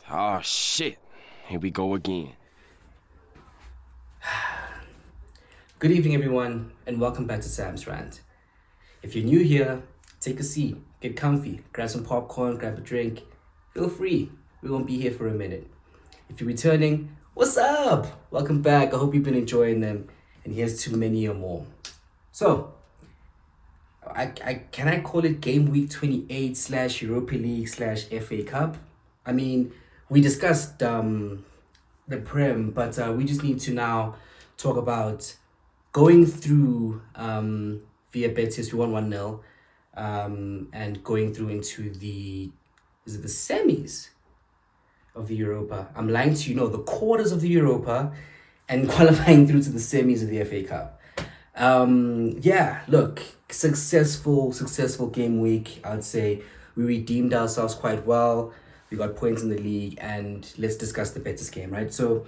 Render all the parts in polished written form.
Oh shit. Here we go again. Good evening, everyone, and welcome back to Sam's Rant. If you're new here, take a seat, get comfy, grab some popcorn, grab a drink. Feel free, we won't be here for a minute. If you're returning, what's up? Welcome back. I hope you've been enjoying them, and here's to many or more. So, I can I call it Game Week 28 slash Europa League slash FA Cup? I mean, we discussed the Prem, but we just need to now talk about going through via Betis. We won 1-0, and going through into the semis of the Europa. I'm lying to you, no, the quarters of the Europa, and qualifying through to the semis of the FA Cup. Yeah, look, successful game week. I'd say we redeemed ourselves quite well. We got points in the league, and let's discuss the Betis game, right? So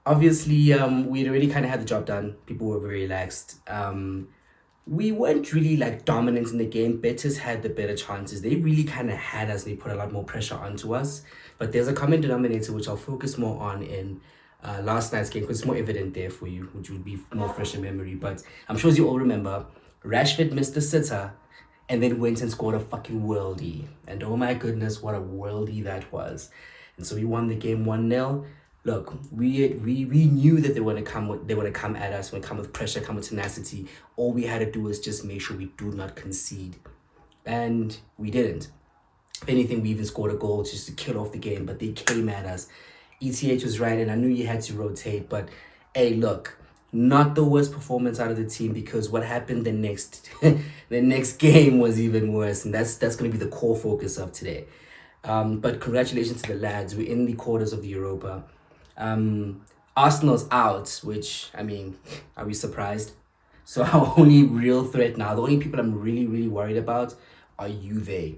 obviously, we'd already kind of had the job done. People were very relaxed. We weren't really like dominant in the game. Betis had the better chances. They really kind of had us. They put a lot more pressure onto us. But there's a common denominator which I'll focus more on in last night's game because it's more evident there for you, which would be more fresh in memory. But I'm sure as you all remember, Rashford missed the sitter and then went and scored a fucking worldie. And oh my goodness, what a worldie that was. And so we won the game 1-0. Look, we knew that they were gonna come at us, come with pressure, come with tenacity. All we had to do was just make sure we do not concede. And we didn't. If anything, we even scored a goal just to kill off the game, but they came at us. ETH was right, and I knew you had to rotate, but hey, look, not the worst performance out of the team because what happened the next the next game was even worse, and that's going to be the core focus of today. But congratulations to the lads. We're in the quarters of the Europa. Arsenal's out, which, I mean, are we surprised? So our only real threat now, the only people I'm really worried about are Juve.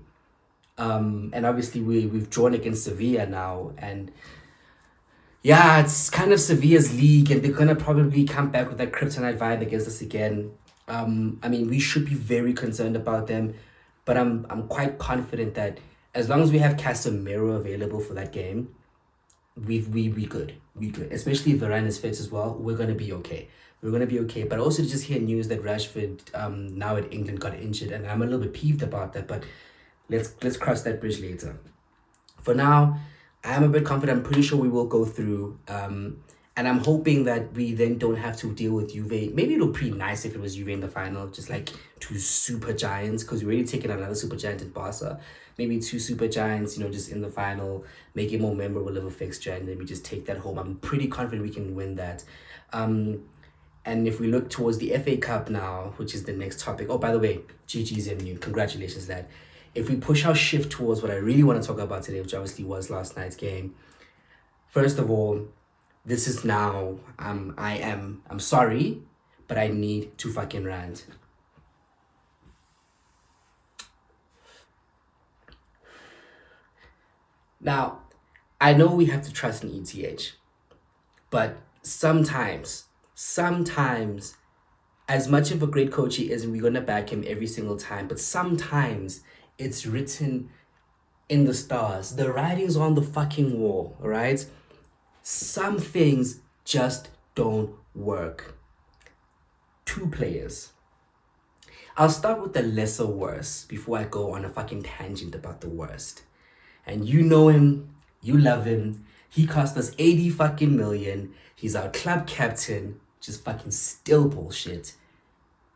And obviously we've drawn against Sevilla now, and yeah, it's kind of Sevilla's league, and they're gonna probably come back with that kryptonite vibe against us again. I mean, we should be very concerned about them, but I'm quite confident that as long as we have Casemiro available for that game, we good. We good. Especially if Varane is fit as well, we're gonna be okay. We're gonna be okay. But also to just hear news that Rashford now at England got injured, and I'm a little bit peeved about that, but let's cross that bridge later. For now, I am a bit confident. I'm pretty sure we will go through. And I'm hoping that we then don't have to deal with Juve. Maybe it'll be nice if it was Juve in the final, just like two super giants, because we already taken another super giant in Barca. Maybe two super giants, just in the final, make it more memorable of a fixture, and then we just take that home. I'm pretty confident we can win that. And if we look towards the FA Cup now, which is the next topic. Oh, by the way, GG's MU. Congratulations, lad. If we push our shift towards what I really want to talk about today, which obviously was last night's game. First of all, this is now, I'm sorry, but I need to fucking rant. Now, I know we have to trust in ETH, but sometimes, as much of a great coach he is, and we're gonna back him every single time, but sometimes it's written in the stars. The writing's on the fucking wall, all right? Some things just don't work. Two players. I'll start with the lesser worst before I go on a fucking tangent about the worst. And you know him, you love him. He cost us 80 fucking million. He's our club captain, just fucking still bullshit.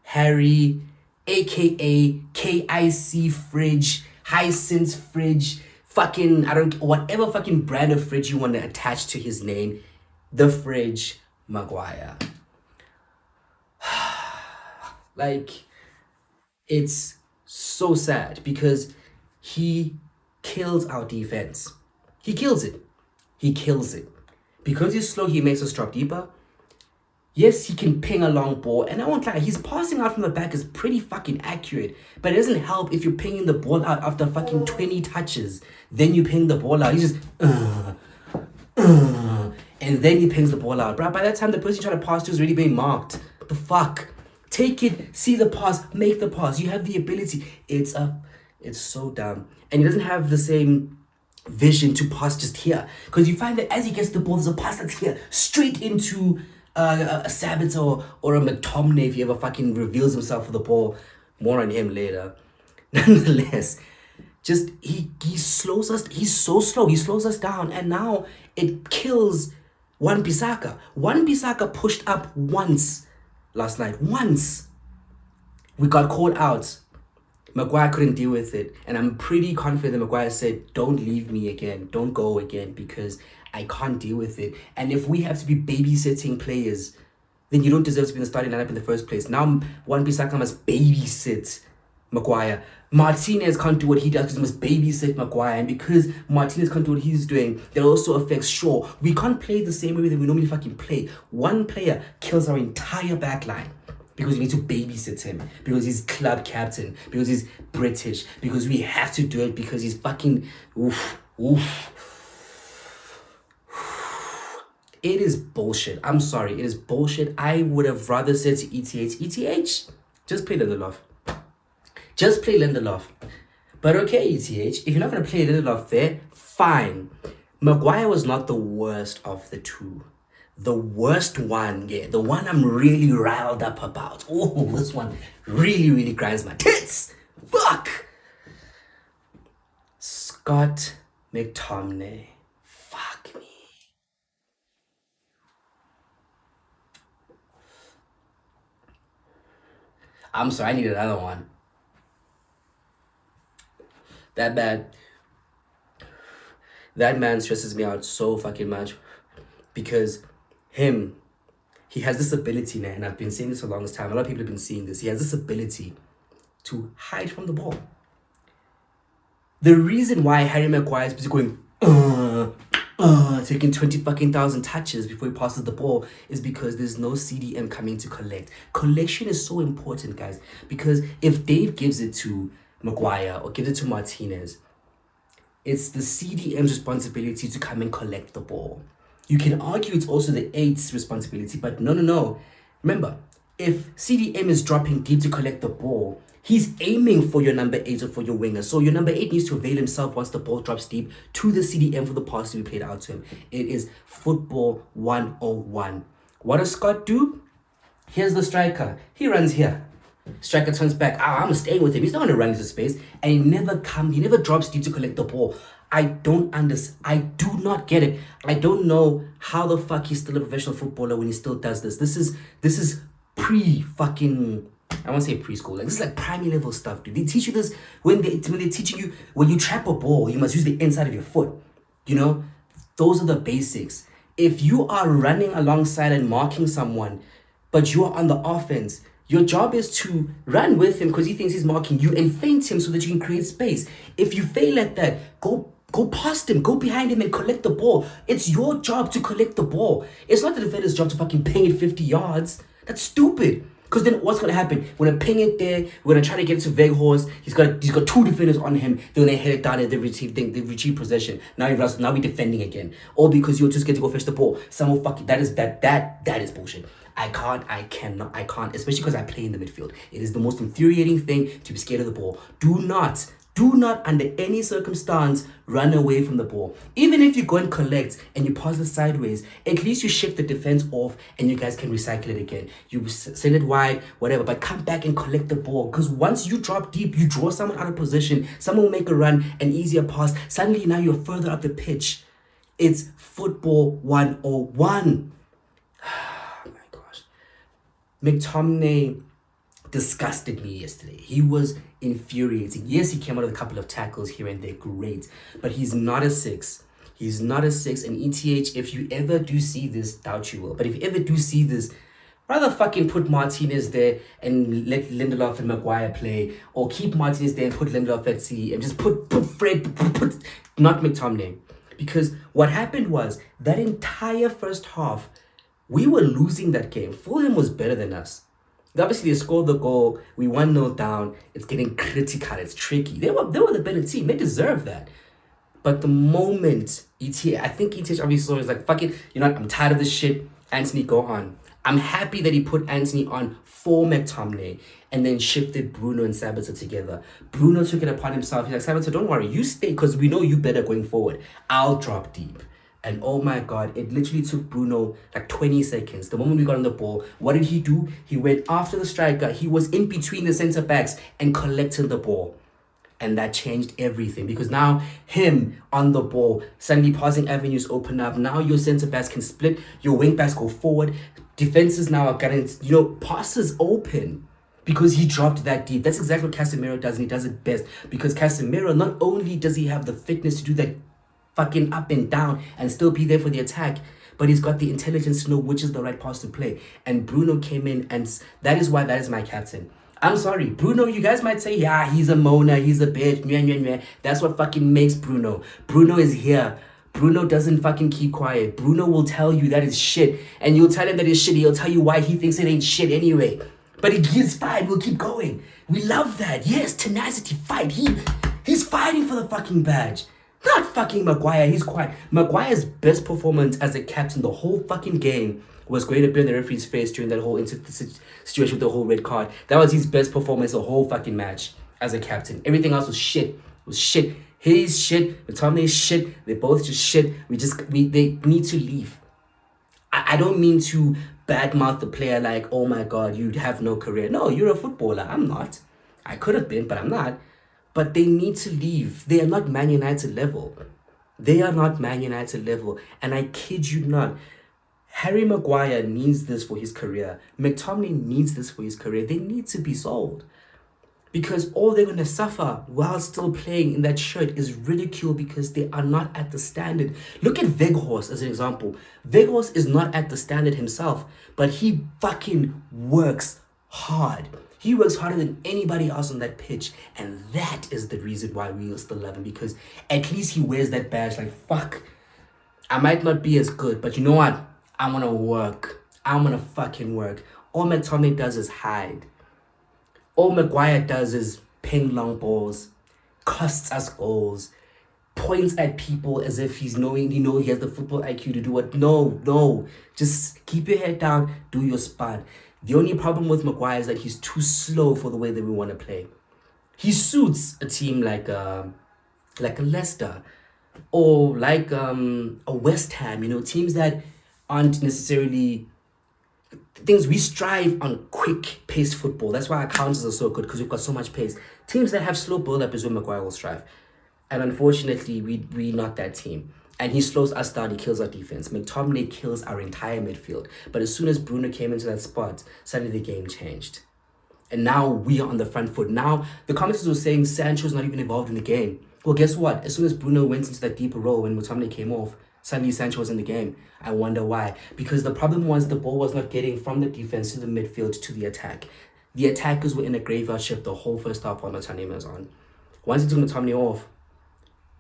Harry, aka KIC Fridge, Hisense Fridge, fucking, whatever fucking brand of fridge you want to attach to his name, the Fridge Maguire. Like, it's so sad because he kills our defense. He kills it. He kills it. Because he's slow, he makes us drop deeper. Yes, he can ping a long ball, and I won't lie, his passing out from the back is pretty fucking accurate, but it doesn't help if you're pinging the ball out after fucking 20 touches. Then you ping the ball out, he's just, and then he pings the ball out. Bruh, by that time, the person you're trying to pass to is already being marked. What the fuck? Take it, see the pass, make the pass. You have the ability. It's so dumb. And he doesn't have the same vision to pass just here. Because you find that as he gets the ball, there's a pass that's here, straight into a Sabitzer or a McTominay if he ever fucking reveals himself for the ball. More on him later. Nonetheless, just he slows us. He's so slow. He slows us down, and now it kills Wan-Bissaka. Wan-Bissaka pushed up once last night. Once. We got caught out. Maguire couldn't deal with it. And I'm pretty confident that Maguire said, don't leave me again. Don't go again because I can't deal with it. And if we have to be babysitting players, then you don't deserve to be in the starting lineup in the first place. Now Wan-Bissaka must babysit Maguire. Martinez can't do what he does because he must babysit Maguire. And because Martinez can't do what he's doing, that also affects Shaw. We can't play the same way that we normally fucking play. One player kills our entire back line. Because you need to babysit him. Because he's club captain. Because he's British. Because we have to do it. Because he's fucking... Oof. It is bullshit. I'm sorry. It is bullshit. I would have rather said to ETH, just play Lindelof. Just play Lindelof. But okay, ETH, if you're not going to play Lindelof there, fine. Maguire was not the worst of the two. The worst one, yeah, the one I'm really riled up about. Oh, this one really, really grinds my tits. Fuck. Scott McTominay. Fuck me. I'm sorry, I need another one. That man stresses me out so fucking much because he has this ability now, and I've been saying this for the longest time. A lot of people have been seeing this. He has this ability to hide from the ball. The reason why Harry Maguire is busy going, taking 20 fucking thousand touches before he passes the ball is because there's no CDM coming to collect. Collection is so important, guys, because if Dave gives it to Maguire or gives it to Martinez, it's the CDM's responsibility to come and collect the ball. You can argue it's also the 8's responsibility, but no. Remember, if CDM is dropping deep to collect the ball, he's aiming for your number 8 or for your winger. So your number 8 needs to avail himself once the ball drops deep to the CDM for the pass to be played out to him. It is football 101. What does Scott do? Here's the striker. He runs here. Striker turns back. I'm staying with him. He's not going to run into space. And he never drops deep to collect the ball. I don't understand. I do not get it. I don't know how the fuck he's still a professional footballer when he still does this. This is pre-fucking... I won't say preschool. Like, this is like primary level stuff, dude. They teach you this when they're teaching you when you trap a ball, you must use the inside of your foot. You know? Those are the basics. If you are running alongside and marking someone, but you are on the offense, your job is to run with him because he thinks he's marking you and feint him so that you can create space. If you fail at that, go past him, go behind him and collect the ball. It's your job to collect the ball. It's not the defender's job to fucking ping it 50 yards. That's stupid. Because then what's going to happen? We're going to ping it there. We're going to try to get it to Weghorst. He's got 2 defenders on him. They're going to head it down and they retrieve possession. Now we're defending again. All because you're just getting to go fetch the ball. Someone fucking... That is bullshit. I can't, especially because I play in the midfield. It is the most infuriating thing to be scared of the ball. Do not under any circumstance run away from the ball. Even if you go and collect and you pass it sideways, at least you shift the defense off and you guys can recycle it again. You send it wide, whatever, but come back and collect the ball. Because once you drop deep, you draw someone out of position, someone will make a run, an easier pass. Suddenly now you're further up the pitch. It's football 101. McTominay disgusted me yesterday. He was infuriating. Yes, he came out with a couple of tackles here and there, great. But he's not a 6. He's not a 6. And ETH, if you ever do see this, doubt you will. But if you ever do see this, rather fucking put Martinez there and let Lindelof and Maguire play. Or keep Martinez there and put Lindelof at C. And just put Fred, not McTominay. Because what happened was, that entire first half, we were losing that game. Fulham was better than us. Obviously, they scored the goal. We 1-0 down. It's getting critical. It's tricky. They were the better team. They deserve that. But the moment I think ETH obviously saw it, was like, fuck it. You know what? I'm tired of this shit. Anthony, go on. I'm happy that he put Anthony on for McTominay and then shifted Bruno and Sabitzer together. Bruno took it upon himself. He's like, Sabitzer, don't worry, you stay because we know you better going forward. I'll drop deep. And oh my God, it literally took Bruno like 20 seconds. The moment we got on the ball, what did he do? He went after the striker. He was in between the centre backs and collected the ball. And that changed everything because now him on the ball, suddenly passing avenues open up. Now your centre backs can split, your wing backs go forward. Defenses now are getting, passes open because he dropped that deep. That's exactly what Casemiro does, and he does it best because Casemiro, not only does he have the fitness to do that fucking up and down and still be there for the attack, but he's got the intelligence to know which is the right pass to play. And Bruno came in, and that is why that is my captain. I'm sorry, Bruno, you guys might say, yeah, he's a moaner, he's a bitch, That's what fucking makes Bruno. Bruno is here. Bruno doesn't fucking keep quiet. Bruno will tell you that is shit, and you'll tell him that it's shit. He'll tell you why he thinks it ain't shit anyway. But he's fine, we'll keep going. We love that. Yes, tenacity, fight. He's fighting for the fucking badge. Not fucking Maguire, he's quiet. Maguire's best performance as a captain the whole fucking game was going to be on the referee's face during that whole situation with the whole red card. That was his best performance the whole fucking match as a captain. Everything else was shit. It was shit. He's shit. McTominay's shit. They're both just shit. They need to leave. I don't mean to badmouth the player like, oh my God, you'd have no career. No, you're a footballer. I'm not. I could have been, but I'm not. But they need to leave. They are not Man United level. They are not Man United level. And I kid you not, Harry Maguire needs this for his career. McTominay needs this for his career. They need to be sold. Because all they're going to suffer while still playing in that shirt is ridicule because they are not at the standard. Look at Weghorst as an example. Weghorst is not at the standard himself, but he fucking works hard. He works harder than anybody else on that pitch. And that is the reason why we still love him. Because at least he wears that badge like, fuck, I might not be as good, but you know what? I'm going to work. I'm going to fucking work. All McTominay does is hide. All Maguire does is ping long balls, costs us goals, points at people as if he has the football IQ to do it. No. Just keep your head down, do your spot. The only problem with Maguire is that he's too slow for the way that we want to play. He suits a team like a Leicester or like a West Ham, teams that aren't necessarily things. We strive on quick paced football. That's why our counters are so good because we've got so much pace. Teams that have slow build up is where Maguire will strive. And unfortunately, we're not that team. And he slows us down, he kills our defense. McTominay kills our entire midfield. But as soon as Bruno came into that spot, suddenly the game changed. And now we are on the front foot. Now, the commentators were saying Sancho's not even involved in the game. Well, guess what? As soon as Bruno went into that deeper role when McTominay came off, suddenly Sancho was in the game. I wonder why. Because the problem was the ball was not getting from the defense to the midfield to the attack. The attackers were in a graveyard shift the whole first half while McTominay was on. Once he took McTominay off,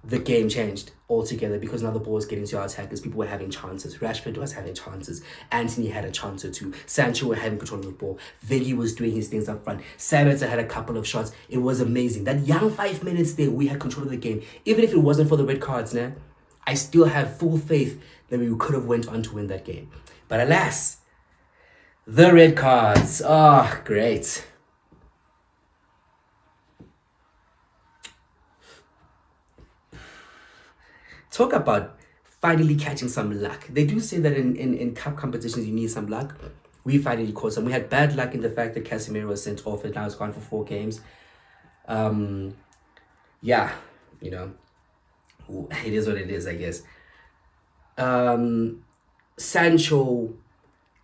the game changed altogether because now the ball was getting to our attackers. People were having chances. Rashford was having chances. Anthony had a chance or two. Sancho were having control of the ball. Viggy was doing his things up front. Sabitzer had a couple of shots. It was amazing. That young 5 minutes there, we had control of the game. Even if it wasn't for the red cards, I still have full faith that we could have went on to win that game. But alas, the red cards. Oh, great. Talk about finally catching some luck. They do say that in cup competitions you need some luck. We finally caught some. We had bad luck in the fact that Casemiro was sent off and now it's gone for 4 games. Yeah, it is what it is, I guess. Sancho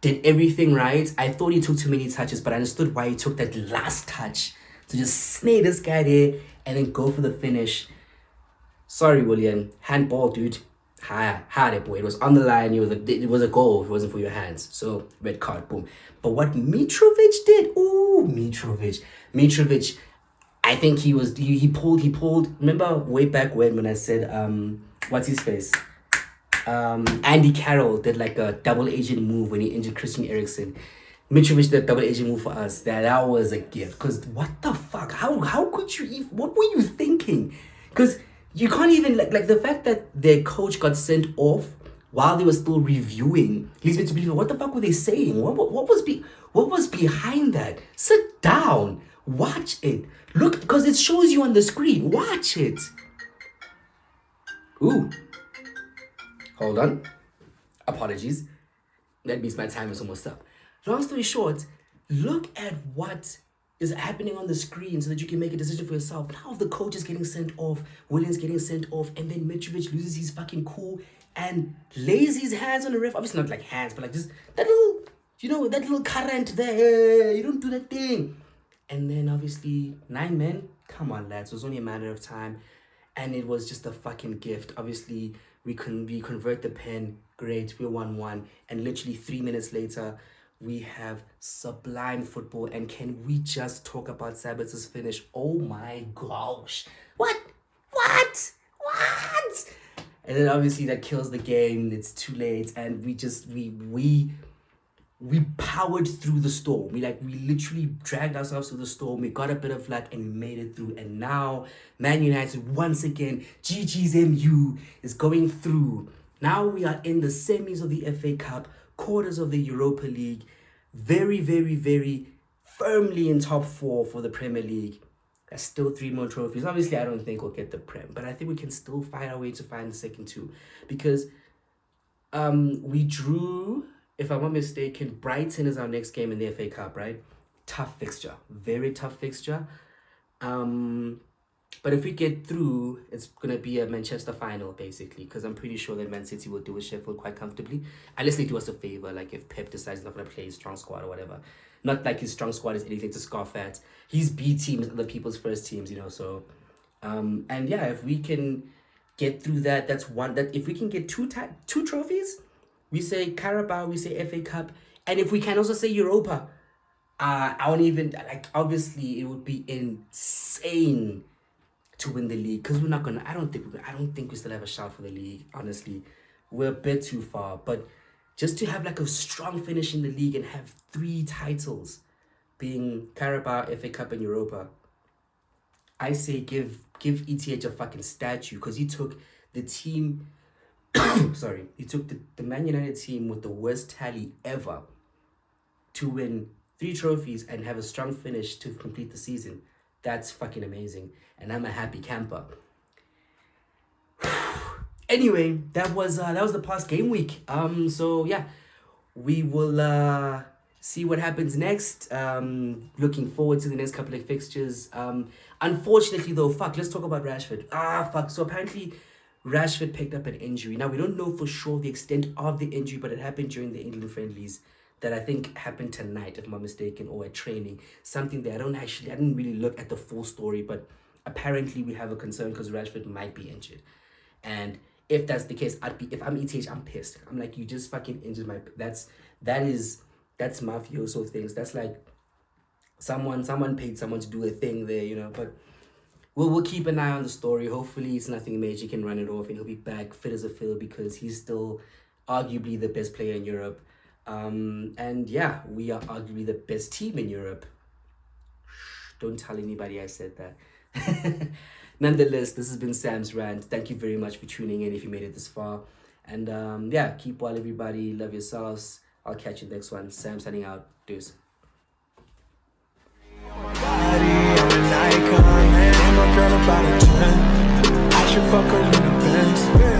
did everything right. I thought he took too many touches, but I understood why he took that last touch to just snare this guy there and then go for the finish. Sorry, William. Handball, dude. Had it, boy. It was on the line. It was a goal. It wasn't for your hands. So, red card, boom. But what Mitrovic did, Mitrovic, I think he pulled, remember way back when I said, what's his face? Andy Carroll did like a double agent move when he injured Christian Eriksen. Mitrovic did a double agent move for us. That was a gift. Because what the fuck? How could you even, what were you thinking? Because you can't even, like the fact that their coach got sent off while they were still reviewing, leads me to believe, what the fuck were they saying? What was behind that? Sit down, watch it. Look, because it shows you on the screen. Watch it. Ooh. Hold on. Apologies. That means my time is almost up. Long story short, look at what is happening on the screen so that you can make a decision for yourself. Now the coach is getting sent off, Williams getting sent off, and then Mitrovic loses his fucking cool and lays his hands on the ref. Obviously not like hands, but like just that little, that little current there. You don't do that thing. And then obviously 9 men. Come on, lads. It was only a matter of time. And it was just a fucking gift. Obviously, we convert the pen. Great, we're 1-1. And literally 3 minutes later, we have sublime football. And can we just talk about Sabitz's finish? Oh my gosh. What? And then obviously that kills the game. It's too late. And we powered through the storm. We literally dragged ourselves through the storm. We got a bit of luck and we made it through. And now Man United once again, GG's MU is going through. Now we are in the semis of the FA Cup, quarters of the Europa League, very, very, very firmly in top 4 for the Premier League. There's still 3 more trophies. Obviously, I don't think we'll get the Prem, but I think we can still fight our way to find the second 2 because we drew, if I'm not mistaken, Brighton is our next game in the FA Cup, right? Tough fixture. Very tough fixture. But if we get through, it's going to be a Manchester final, basically, because I'm pretty sure that Man City will do with Sheffield quite comfortably. Unless they do us a favour, like if Pep decides he's not going to play his strong squad or whatever. Not like his strong squad is anything to scoff at. His B team is other people's first teams, so... and yeah, if we can get through that, that's one... That if we can get two trophies, we say Carabao, we say FA Cup, and if we can also say Europa, I won't even... obviously, it would be insane to win the league, because we're not gonna... I don't think we still have a shout for the league, honestly. We're a bit too far, but just to have a strong finish in the league and have 3 titles, being Carabao, FA Cup, and Europa, I say give ETH a fucking statue, because he took the team... sorry, he took the Man United team with the worst tally ever to win 3 trophies and have a strong finish to complete the season. That's fucking amazing. And I'm a happy camper. Anyway, that was the past game week. So yeah, we will see what happens next. Looking forward to the next couple of fixtures. Unfortunately though, let's talk about Rashford. So apparently Rashford picked up an injury. Now we don't know for sure the extent of the injury, but it happened during the England friendlies. That I think happened tonight, if I'm not mistaken, or at training. Something that I didn't really look at the full story, but apparently we have a concern because Rashford might be injured. And if that's the case, if I'm ETH, I'm pissed. I'm like, you just fucking injured that's mafioso things. That's like someone paid someone to do a thing there, but we'll keep an eye on the story. Hopefully it's nothing major, he can run it off and he'll be back fit as a fiddle because he's still arguably the best player in Europe. And yeah, we are arguably the best team in Europe. Don't tell anybody I said that. Nonetheless, this has been Sam's Rant. Thank you very much for tuning in if you made it this far. And yeah, keep well, everybody. Love yourselves. I'll catch you next one. Sam signing out. Deuce. I should fuck her in the Benz.